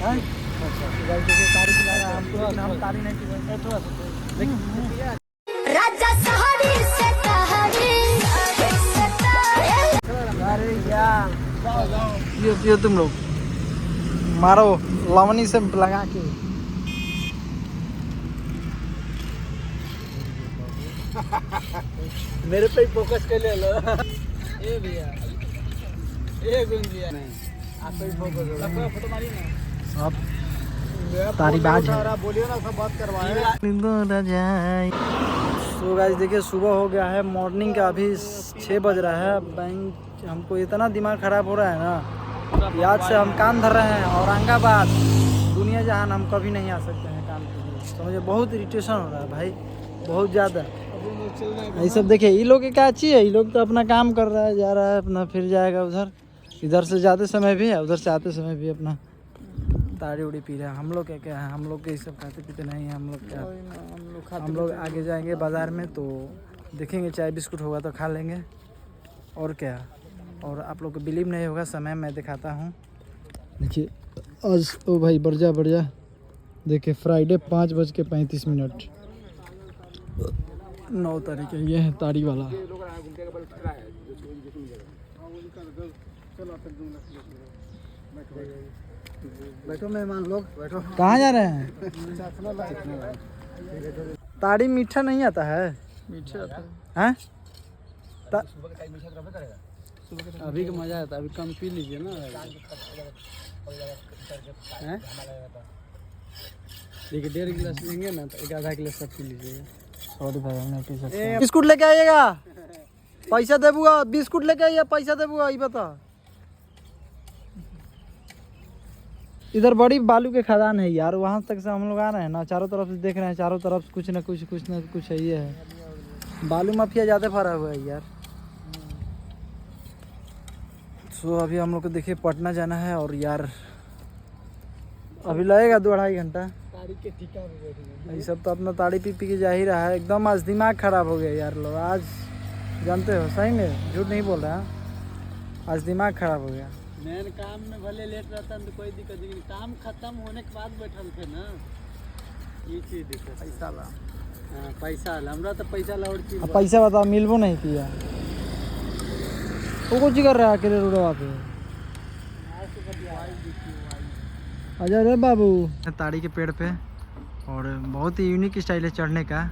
देखिए ताड़ी पिला रहा है हमको, लेकिन हम ताड़ी नहीं पी रहे। थोड़ा सा राजा सहारी से अरे यार ये पियो तुम लोग, मारो लवनी से लगा के। मेरे पे फोकस कर ले लो। ए भैया ए गुंजिया नहीं आप पे फोकस हो, फोटो मारी ना सब तारी बाज है। बोलियो ना सब बात करवाए। तो गाइस देखिए सुबह हो गया है, मॉर्निंग का अभी 6 बज रहा है। बैंक हमको इतना दिमाग खराब हो रहा है ना, याद से हम काम धर रहे हैं औरंगाबाद, दुनिया जहान हम कभी नहीं आ सकते हैं काम के लिए। तो मुझे बहुत इरिटेशन हो रहा है भाई, बहुत ज़्यादा। ये सब देखिए ये लोग क्या अच्छी है, ये लोग तो अपना काम कर रहा है, जा रहा है अपना, फिर जाएगा उधर, इधर से जाते समय भी है उधर से आते समय भी अपना ताड़ी उड़ी पी रहा है। हम लोग क्या है, हम लोग के ये सब खाते पीते नहीं है। हम लोग क्या, हम लोग आगे जाएंगे बाज़ार में तो देखेंगे चाय बिस्कुट होगा तो खा लेंगे और क्या। और आप लोग को बिलीव नहीं होगा, समय मैं दिखाता हूँ। देखिए आज ओ भाई बढ़िया बढ़िया, देखिए फ्राइडे 5:35, 9 तारीख है। ये है ताड़ी वाला। बैठो मेहमान लोग बैठो। कहाँ जा रहे हैं? ताड़ी मीठा नहीं आता है? मीठा आता है। अभी का मजा आता है, अभी कम पी लीजिए ना। देखिए 1.5 गिलास लेंगे ना तो 1 आधा गिलास सब पी लीजिएगा। सॉरी भाई हम नहीं पी सकते। बिस्कुट लेके आइएगा, पैसा देबूगा। बिस्कुट लेके आइए, पैसा देबूगा। ये बता, इधर बड़ी बालू के खदान है यार, वहाँ तक से हम लोग आ रहे हैं ना, चारों तरफ से देख रहे हैं, चारों तरफ कुछ ना कुछ है। ये है बालू माफिया ज़्यादा फरा हुआ है यार। सो अभी हम लोग को देखिए पटना जाना है और यार अभी लगेगा 2-2.5 घंटा। ये सब तो अपना ताड़ी पी के जा ही रहा है। एकदम आज दिमाग खराब हो गया यार लोग, आज जानते हो, सही में झूठ नहीं बोल रहा, आज दिमाग खराब हो गया। मेन काम में भले लेट रहता तो कोई दिक्कत नहीं, काम खत्म होने के बाद बैठल थे ना, ये चीज दिक्कत। पैसा ला, हाँ पैसा ला, हमरा तो पैसा ला और चीज। पैसा बता मिलबो नहीं किया तो कुछ कर रहा है अकेले रोडवा पे। अजय रे बाबू ताड़ी के पेड़ पे, और बहुत ही यूनिक स्टाइल है चढ़ने का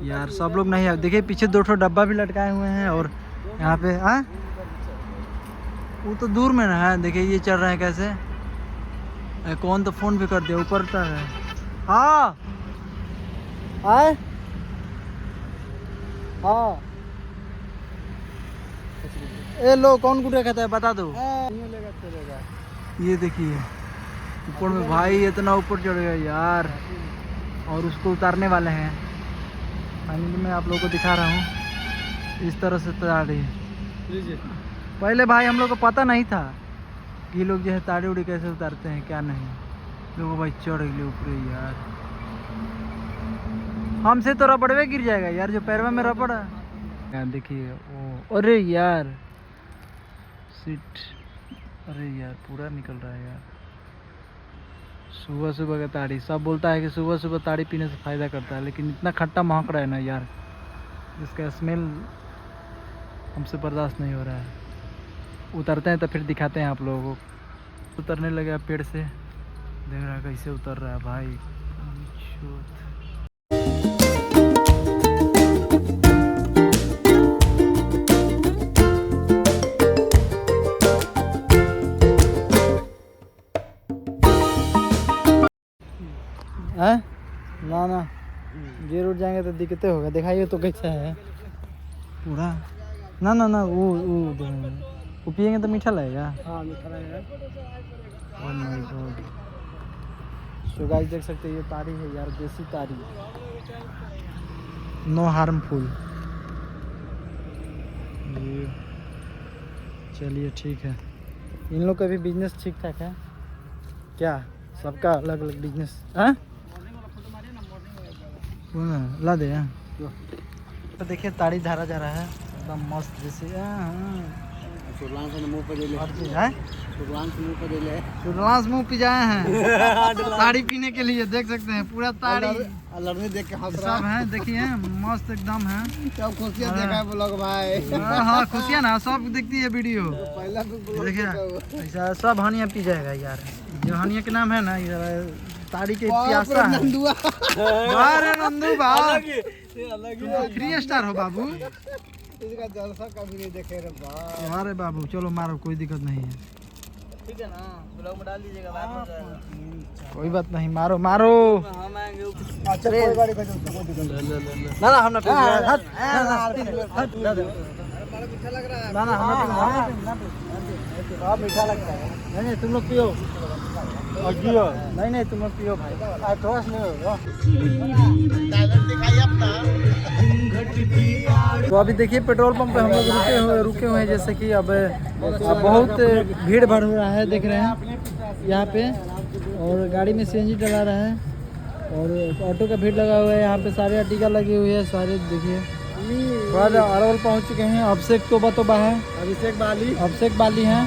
यार। सब लोग नहीं है, देखिए पीछे 2 डब्बा भी लटकाए हुए हैं और यहाँ पे हाँ वो तो दूर में ना है। देखिए ये चल रहे हैं कैसे, कौन तो फोन भी कर दिया ऊपर चढ़ रहे हैं। हाँ आए हाँ ए लो कौन गुटे खाता है बता दो। ये देखिए ऊपर में भाई इतना ऊपर चढ़ गया यार, और उसको उतारने वाले हैं। फाइनली मैं आप लोगों को दिखा रहा हूँ, इस तरह से ताड़ी। पहले भाई हम लोग को पता नहीं था कि लोग जो है ताड़ी उड़ी कैसे उतारते हैं क्या नहीं। लोगों भाई चढ़ गए ऊपर यार, हमसे तो रबड़वे गिर जाएगा यार, जो पैरवा में रबड़ है। देखिए वो, अरे यार सीट, अरे यार पूरा निकल रहा है यार। सुबह सुबह का ताड़ी, सब बोलता है कि सुबह सुबह ताड़ी पीने से फ़ायदा करता है, लेकिन इतना खट्टा महक रहा है ना यार, इसका स्मेल हमसे बर्दाश्त नहीं हो रहा है। उतरते हैं तो फिर दिखाते हैं आप लोगों को। उतरने लगे पेड़ से, देख रहा है कैसे उतर रहा है भाई। ना गिर उठ जाएंगे तो दिक्कतें होगा। दिखाइए तो कैसा है पूरा। ना वो पिएंगे तो मीठा लगेगा। हाँ मीठा लगेगा। Oh my God. So guys देख सकते हैं ये ताड़ी है यार, देसी ताड़ी, नो हार्मफुल। ये चलिए ठीक है, इन लोग का भी बिजनेस ठीक ठाक है क्या? सबका अलग अलग बिजनेस है। ला दे तो देखिए ताड़ी धारा जा रहा है एकदम मस्त जैसे। है सुरलांस मुंह पिजाए हैं ताड़ी पीने के लिए, देख सकते हैं पूरा ताड़ी देख के हंस सब है, देखिए मस्त एकदम है। सब खुशियाँ देखा है ब्लॉग भाई। हाँ खुशियाँ ना सब देखती है वीडियो, पहला देखिए ऐसा सब हनिया पी जाएगा यार। जो हनिया के नाम है ना ये ताड़ी के प्यासा है। अरे नंदू भाई 3 स्टार हो बाबू, इसका जलसा कभी नहीं देखे रे बा। अरे बाबू चलो मारो कोई दिक्कत नहीं है, ठीक है ना, ब्लॉग में डाल दीजिएगा, बाद में जाएगा। कोई बात नहीं, मारो मारो। हम आएंगे। अच्छा कोई गाड़ी का कोई दिक्कत नहीं। ना ना हमने पी लिया, हट मीठा लग रहा है ना ना हमने बहुत मीठा लगता है। नहीं नहीं तुम लोग पियो, नहीं नहीं तुम लोग पियो भाई, ठोस नहीं होगा। टैलेंट दिखाइए अपना। तो अभी देखिए पेट्रोल पंप पे हम लोग रुके हुए हैं, जैसे कि अब बहुत भीड़ भाड़ हो रहा है, देख रहे हैं यहाँ पे, और गाड़ी में सीएनजी डला रहा है और ऑटो का भीड़ लगा हुआ है यहाँ पे, सारे अर्टिगा लगी हुई है सारे। देखिए अरवल पहुँच चुके हैं, अभिषेक तोबा है, अभिषेक बाली अभिषेक बाली हैं।